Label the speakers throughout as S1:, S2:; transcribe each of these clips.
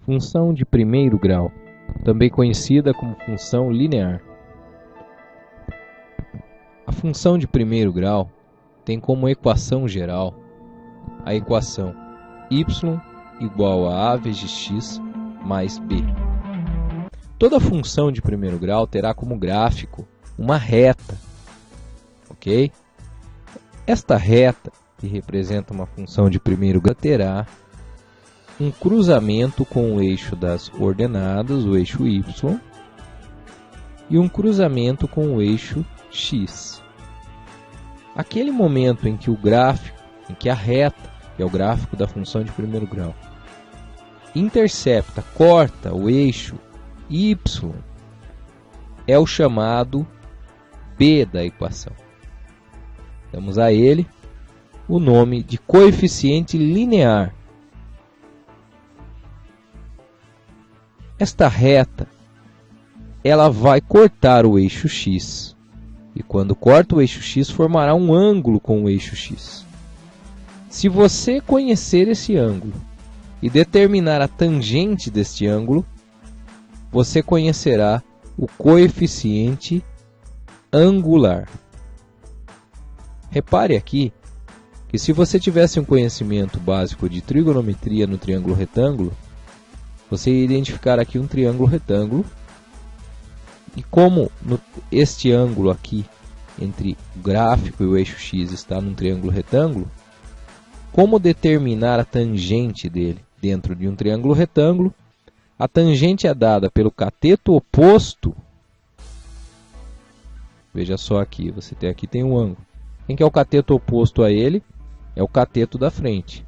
S1: Função de primeiro grau, também conhecida como função linear. A função de primeiro grau tem como equação geral a equação y igual a vezes x mais b. Toda função de primeiro grau terá como gráfico uma reta, ok? Esta reta, que representa uma função de primeiro grau, terá um cruzamento com o eixo das ordenadas, o eixo y, e um cruzamento com o eixo x. Aquele momento em que o gráfico, em que a reta, que é o gráfico da função de primeiro grau, intercepta, corta o eixo y, é o chamado b da equação. Damos a ele o nome de coeficiente linear. Esta reta, ela vai cortar o eixo x. E quando corta o eixo x, formará um ângulo com o eixo x. Se você conhecer esse ângulo e determinar a tangente deste ângulo, você conhecerá o coeficiente angular. Repare aqui que se você tivesse um conhecimento básico de trigonometria no triângulo retângulo, você ia identificar aqui um triângulo retângulo. E como este ângulo aqui, entre o gráfico e o eixo x, está num triângulo retângulo, como determinar a tangente dele dentro de um triângulo retângulo? A tangente é dada pelo cateto oposto. Veja só aqui, aqui tem um ângulo. Quem que é o cateto oposto a ele? É o cateto da frente,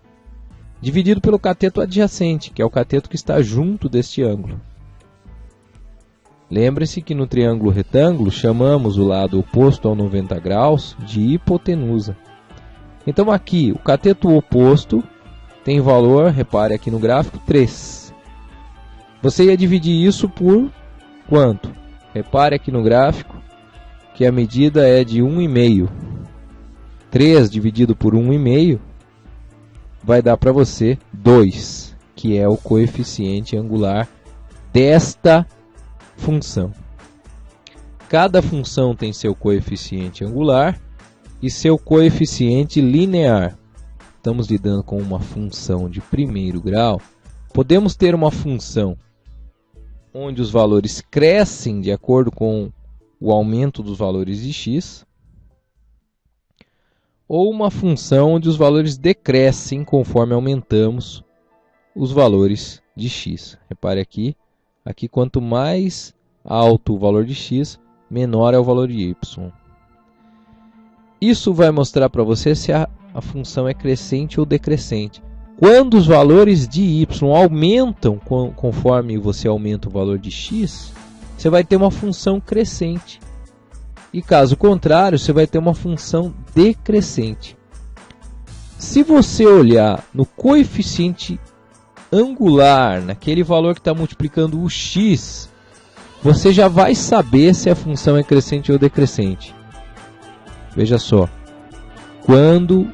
S1: dividido pelo cateto adjacente, que é o cateto que está junto deste ângulo. Lembre-se que no triângulo retângulo chamamos o lado oposto ao 90 graus de hipotenusa. Então aqui o cateto oposto tem valor, repare aqui no gráfico, 3. Você ia dividir isso por quanto? Repare aqui no gráfico que a medida é de 1,5. 3 dividido por 1,5 vai dar para você 2, que é o coeficiente angular desta função. Cada função tem seu coeficiente angular e seu coeficiente linear. Estamos lidando com uma função de primeiro grau. Podemos ter uma função onde os valores crescem de acordo com o aumento dos valores de x, ou uma função onde os valores decrescem conforme aumentamos os valores de x. Repare aqui, quanto mais alto o valor de x, menor é o valor de y. Isso vai mostrar para você se a função é crescente ou decrescente. Quando os valores de y aumentam conforme você aumenta o valor de x, você vai ter uma função crescente. E caso contrário, você vai ter uma função decrescente. Se você olhar no coeficiente angular, naquele valor que está multiplicando o x, você já vai saber se a função é crescente ou decrescente. Veja só, quando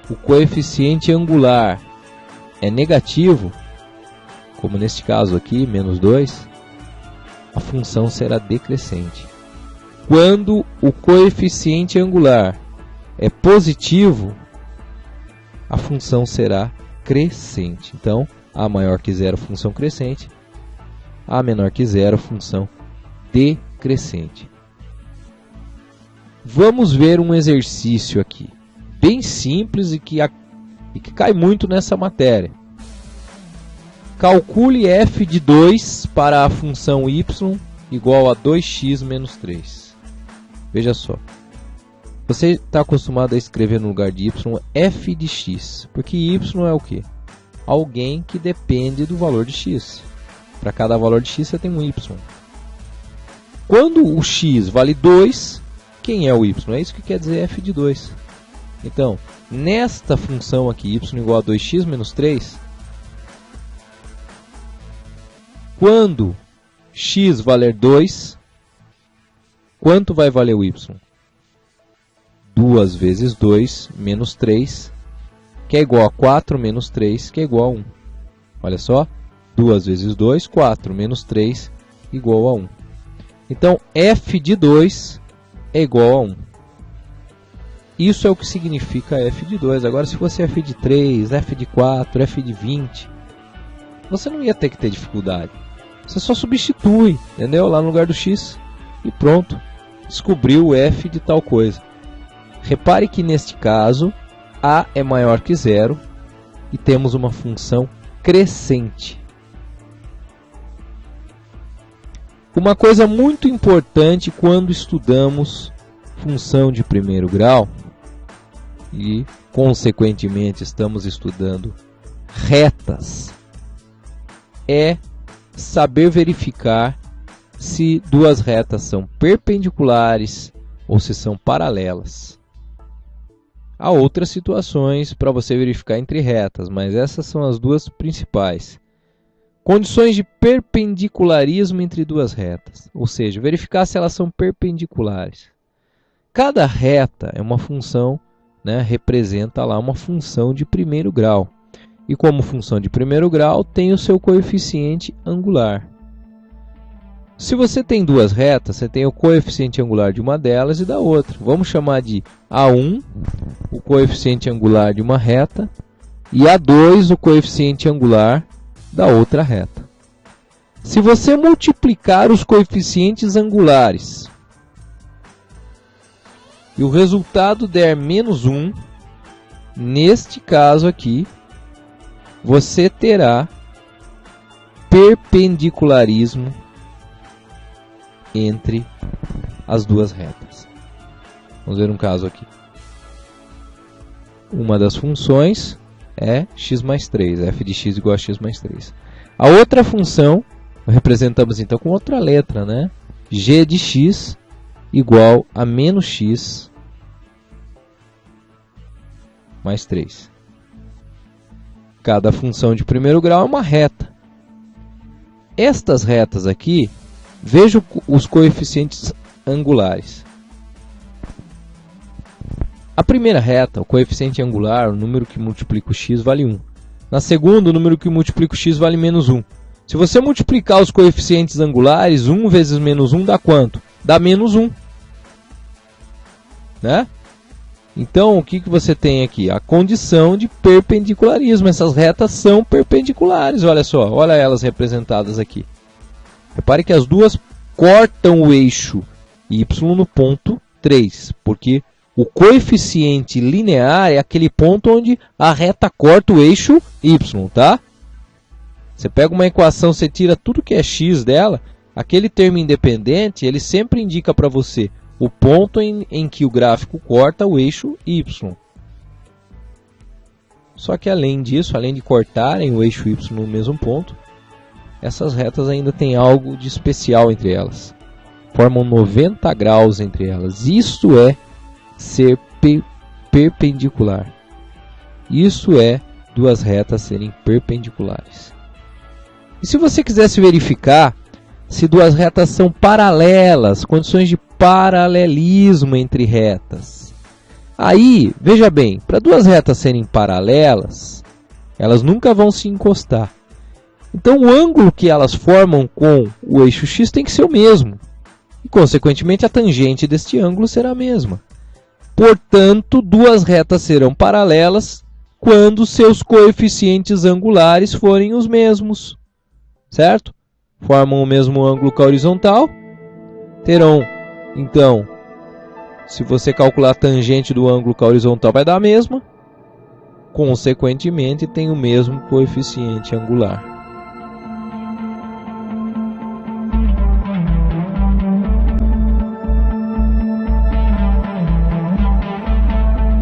S1: o coeficiente angular é negativo, como neste caso aqui, menos 2, a função será decrescente. Quando o coeficiente angular é positivo, a função será crescente. Então, a maior que zero, função crescente. A menor que zero, função decrescente. Vamos ver um exercício aqui, bem simples e que cai muito nessa matéria. Calcule f de 2 para a função y igual a 2x menos 3. Veja só, você está acostumado a escrever no lugar de y f de x, porque y é o quê? Alguém que depende do valor de x. Para cada valor de x você tem um y. Quando o x vale 2, quem é o y? É isso que quer dizer f de 2. Então, nesta função aqui, y igual a 2x menos 3, quando x valer 2, quanto vai valer o y? 2 vezes 2 menos 3, que é igual a 4 menos 3, que é igual a 1. Olha só, 2 vezes 2, 4, menos 3, igual a 1. Então, f de 2 é igual a 1. Isso é o que significa f de 2. Agora, se fosse f de 3, f de 4, f de 20, você não ia ter que ter dificuldade. Você só substitui, entendeu? Lá no lugar do x e pronto. Descobriu o f de tal coisa. Repare que neste caso, a é maior que 0 e temos uma função crescente. Uma coisa muito importante quando estudamos função de primeiro grau e, consequentemente, estamos estudando retas, é saber verificar se duas retas são perpendiculares ou se são paralelas. Há outras situações para você verificar entre retas, mas essas são as duas principais. Condições de perpendicularismo entre duas retas, ou seja, verificar se elas são perpendiculares. Cada reta é uma função, representa lá uma função de primeiro grau. E como função de primeiro grau, tem o seu coeficiente angular. Se você tem duas retas, você tem o coeficiente angular de uma delas e da outra. Vamos chamar de A1, o coeficiente angular de uma reta, e A2, o coeficiente angular da outra reta. Se você multiplicar os coeficientes angulares e o resultado der menos 1, neste caso aqui, você terá perpendicularismo entre as duas retas. Vamos ver um caso aqui. Uma das funções é x mais 3, f de x igual a x mais 3. A outra função, representamos então com outra letra, g de x igual a menos x mais 3. Cada função de primeiro grau é uma reta. Estas retas aqui, veja os coeficientes angulares. A primeira reta, o coeficiente angular, o número que multiplica o x, vale 1. Na segunda, o número que multiplica o x vale menos 1. Se você multiplicar os coeficientes angulares, 1 vezes menos 1 dá quanto? Dá menos 1. Então, o que você tem aqui? A condição de perpendicularismo. Essas retas são perpendiculares, olha só. Olha elas representadas aqui. Repare que as duas cortam o eixo y no ponto 3, porque o coeficiente linear é aquele ponto onde a reta corta o eixo y, tá? Você pega uma equação, você tira tudo que é x dela, aquele termo independente, ele sempre indica para você o ponto em que o gráfico corta o eixo y. Só que além disso, além de cortarem o eixo y no mesmo ponto, essas retas ainda têm algo de especial entre elas. Formam 90 graus entre elas. Isso é ser perpendicular. Isso é duas retas serem perpendiculares. E se você quisesse verificar se duas retas são paralelas, condições de paralelismo entre retas. Aí, veja bem, para duas retas serem paralelas, elas nunca vão se encostar. Então, o ângulo que elas formam com o eixo x tem que ser o mesmo. E, consequentemente, a tangente deste ângulo será a mesma. Portanto, duas retas serão paralelas quando seus coeficientes angulares forem os mesmos. Certo? Formam o mesmo ângulo que a horizontal. Terão, então, se você calcular a tangente do ângulo com a horizontal, vai dar a mesma. Consequentemente, tem o mesmo coeficiente angular.